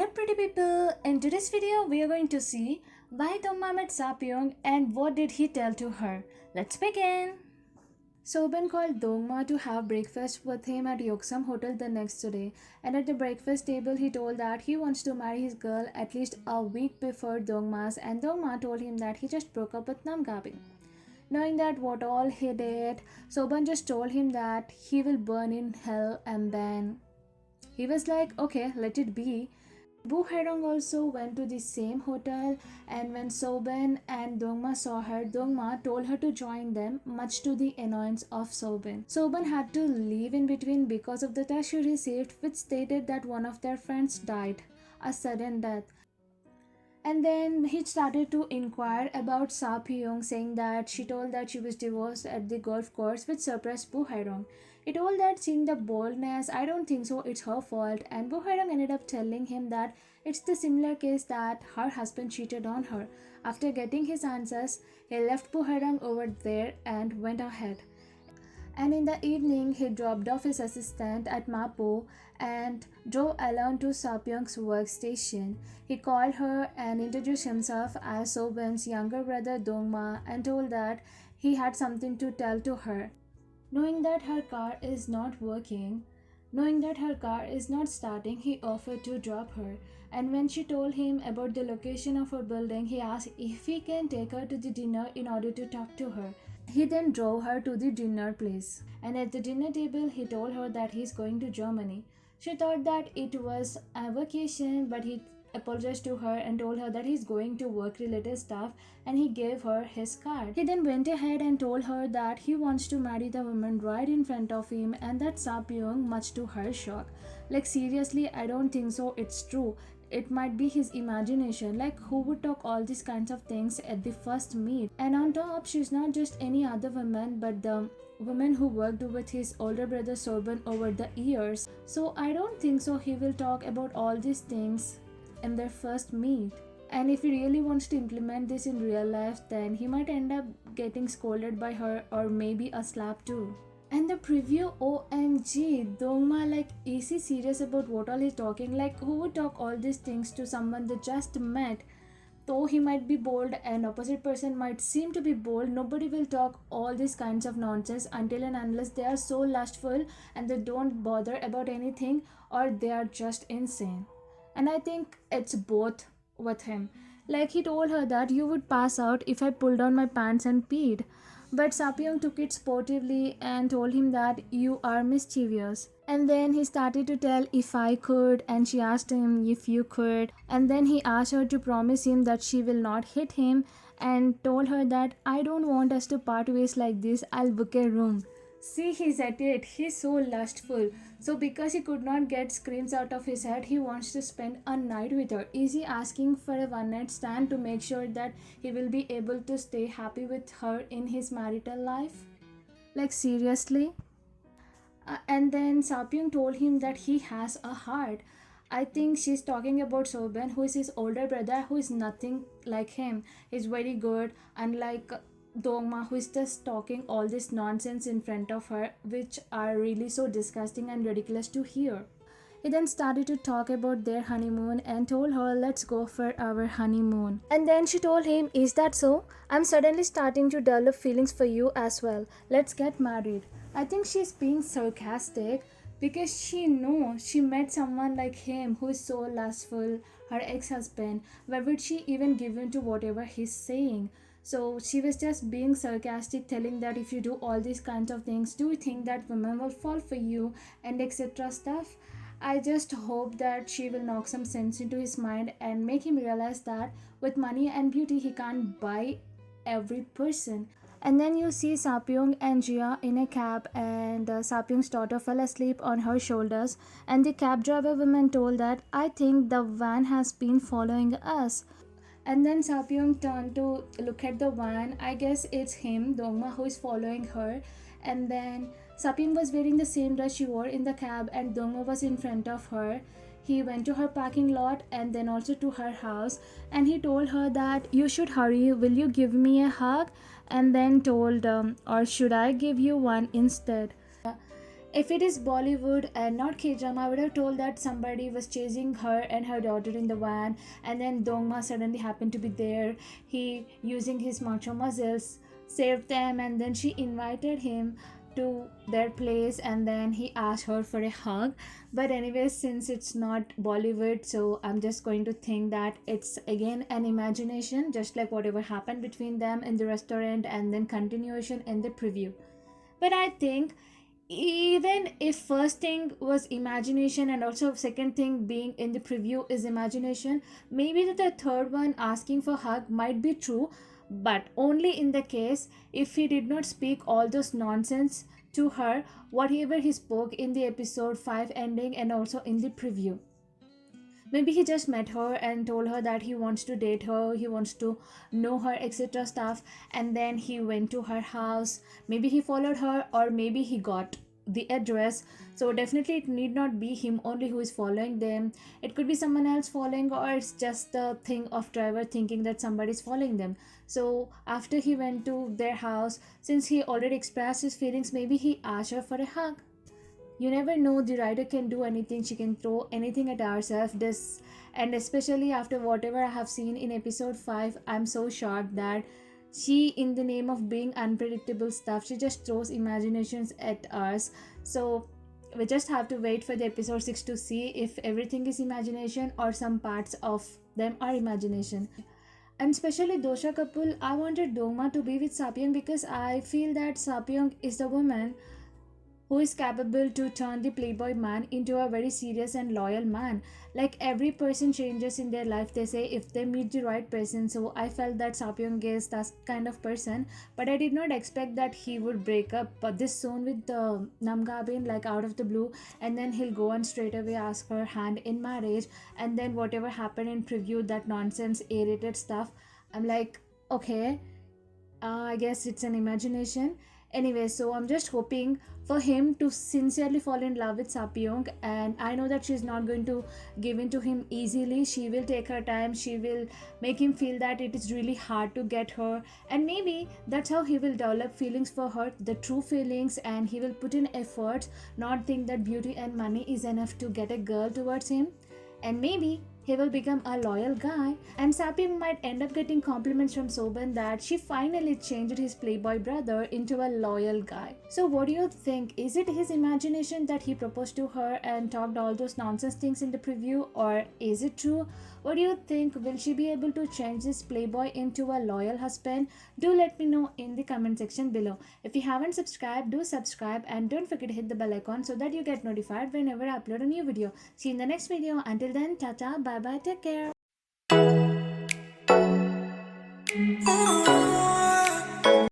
Hello pretty people, in today's video we are going to see why Dongma met Sa Pi Young and what did he tell to her. Let's begin. Seo Ban called Dongma to have breakfast with him at Yoksam Hotel the next day, and at the breakfast table he told that he wants to marry his girl at least a week before Dongma's, and Dongma told him that he just broke up with Namgabi. Knowing that what all he did, Seo Ban just told him that he will burn in hell, and then he was like, okay, let it be. Hye Rong also went to the same hotel, and when Seo Ban and Dongma saw her, Dongma told her to join them, much to the annoyance of Seo Ban. Seo Ban had to leave in between because of the text she received, which stated that one of their friends died, a sudden death. And then he started to inquire about Sa Pi Young, saying that she told that she was divorced at the golf course, which surprised Hye Rong. He told that seeing the boldness, I don't think so, it's her fault, and Hye Rong ended up telling him that it's the similar case that her husband cheated on her. After getting his answers, he left Hye Rong over there and went ahead. And in the evening, he dropped off his assistant at Mapo and drove alone to Sa Pi Young's workstation. He called her and introduced himself as Seo Ban's younger brother Dongma and told that he had something to tell to her. Knowing that her car is not working, knowing that her car is not starting, he offered to drop her. And when she told him about the location of her building, he asked if he can take her to the dinner in order to talk to her. He then drove her to the dinner place, and at the dinner table he told her that he's going to Germany. She thought that it was a vacation, but he apologized to her and told her that he's going to work related stuff, and he gave her his card. He then went ahead and told her that he wants to marry the woman right in front of him, and that Sa Pi Young, much to her shock. Like seriously, I don't think so, it's true. It might be his imagination. Like, who would talk all these kinds of things at the first meet? And on top, she's not just any other woman, but the woman who worked with his older brother Seo Ban over the years. So I don't think so he will talk about all these things in their first meet. And if he really wants to implement this in real life, then he might end up getting scolded by her, or maybe a slap too. And the preview, OMG, Dongma, like, is he serious about what all he's talking? Like, who would talk all these things to someone they just met? Though he might be bold and opposite person might seem to be bold, nobody will talk all these kinds of nonsense until and unless they are so lustful and they don't bother about anything, or they are just insane. And I think it's both with him. Like, he told her that you would pass out if I pulled down my pants and peed. But Sa Pi Young took it sportively and told him that you are mischievous. And then he started to tell if I could, and she asked him if you could. And then he asked her to promise him that she will not hit him, and told her that I don't want us to part ways like this, I'll book a room. See, he's at it. He's so lustful. So because he could not get screams out of his head, he wants to spend a night with her. Is he asking for a one night stand to make sure that he will be able to stay happy with her in his marital life? Like, seriously? And then Sa Pi Young told him that he has a heart. I think she's talking about Seo Ban, who is his older brother, who is nothing like him. He's very good, unlike Dongma, who is just talking all this nonsense in front of her, which are really so disgusting and ridiculous to hear. He then started to talk about their honeymoon and told her, let's go for our honeymoon. And then she told him, is that so? I'm suddenly starting to develop feelings for you as well. Let's get married. I think she's being sarcastic because she knows she met someone like him who is so lustful, her ex-husband. Why would she even give in to whatever he's saying? So she was just being sarcastic, telling that if you do all these kinds of things, do you think that women will fall for you, and etc. stuff. I just hope that she will knock some sense into his mind and make him realize that with money and beauty he can't buy every person. And then you see Sa Pi Young and Jia in a cab, and Sa Pi Young's daughter fell asleep on her shoulders, and the cab driver woman told that I think the van has been following us. And then Sa Pi Young turned to look at the van. I guess it's him, Dongma, who is following her. And then Sa Pi Young was wearing the same dress she wore in the cab, and Dongma was in front of her. He went to her parking lot and then also to her house, and he told her that you should hurry, will you give me a hug? And then told, or should I give you one instead? If it is Bollywood and not K-drama, I would have told that somebody was chasing her and her daughter in the van, and then Dongma suddenly happened to be there. He, using his macho muscles, saved them, and then she invited him to their place, and then he asked her for a hug. But anyways, since it's not Bollywood, so I'm just going to think that it's again an imagination, just like whatever happened between them in the restaurant and then continuation in the preview. But I think even if first thing was imagination and also second thing being in the preview is imagination, maybe the third one asking for hug might be true, but only in the case if he did not speak all those nonsense to her, whatever he spoke in the episode 5 ending and also in the preview. Maybe he just met her and told her that he wants to date her, he wants to know her, etc. stuff, and then he went to her house. Maybe he followed her, or maybe he got the address. So definitely it need not be him only who is following them. It could be someone else following, or it's just the thing of driver thinking that somebody is following them. So after he went to their house, since he already expressed his feelings, maybe he asked her for a hug. You never know, the writer can do anything, she can throw anything at ourselves. This, and especially after whatever I have seen in episode 5, I'm so shocked that she, in the name of being unpredictable stuff, she just throws imaginations at us. So we just have to wait for the episode 6 to see if everything is imagination or some parts of them are imagination. And especially Dosha Kapul, I wanted Dongma to be with Sapyong because I feel that Sapyong is the woman who is capable to turn the playboy man into a very serious and loyal man. Like every person changes in their life, they say, if they meet the right person. So I felt that Sapyong is that kind of person, but I did not expect that he would break up this soon with the Namgabin, like out of the blue, and then he'll go and straight away ask her hand in marriage, and then whatever happened in preview, that nonsense aerated stuff, I'm like, okay, I guess it's an imagination. Anyway, so I'm just hoping for him to sincerely fall in love with Sapyong, and I know that she's not going to give in to him easily. She will take her time, she will make him feel that it is really hard to get her, and maybe that's how he will develop feelings for her, the true feelings, and he will put in efforts, not think that beauty and money is enough to get a girl towards him. And maybe he will become a loyal guy, and Sapi might end up getting compliments from Seo Ban that she finally changed his playboy brother into a loyal guy. So what do you think? Is it his imagination that he proposed to her and talked all those nonsense things in the preview, or is it true? What do you think? Will she be able to change this playboy into a loyal husband? Do let me know in the comment section below. If you haven't subscribed, do subscribe, and don't forget to hit the bell icon so that you get notified whenever I upload a new video. See you in the next video. Until then, tata, bye bye, take care.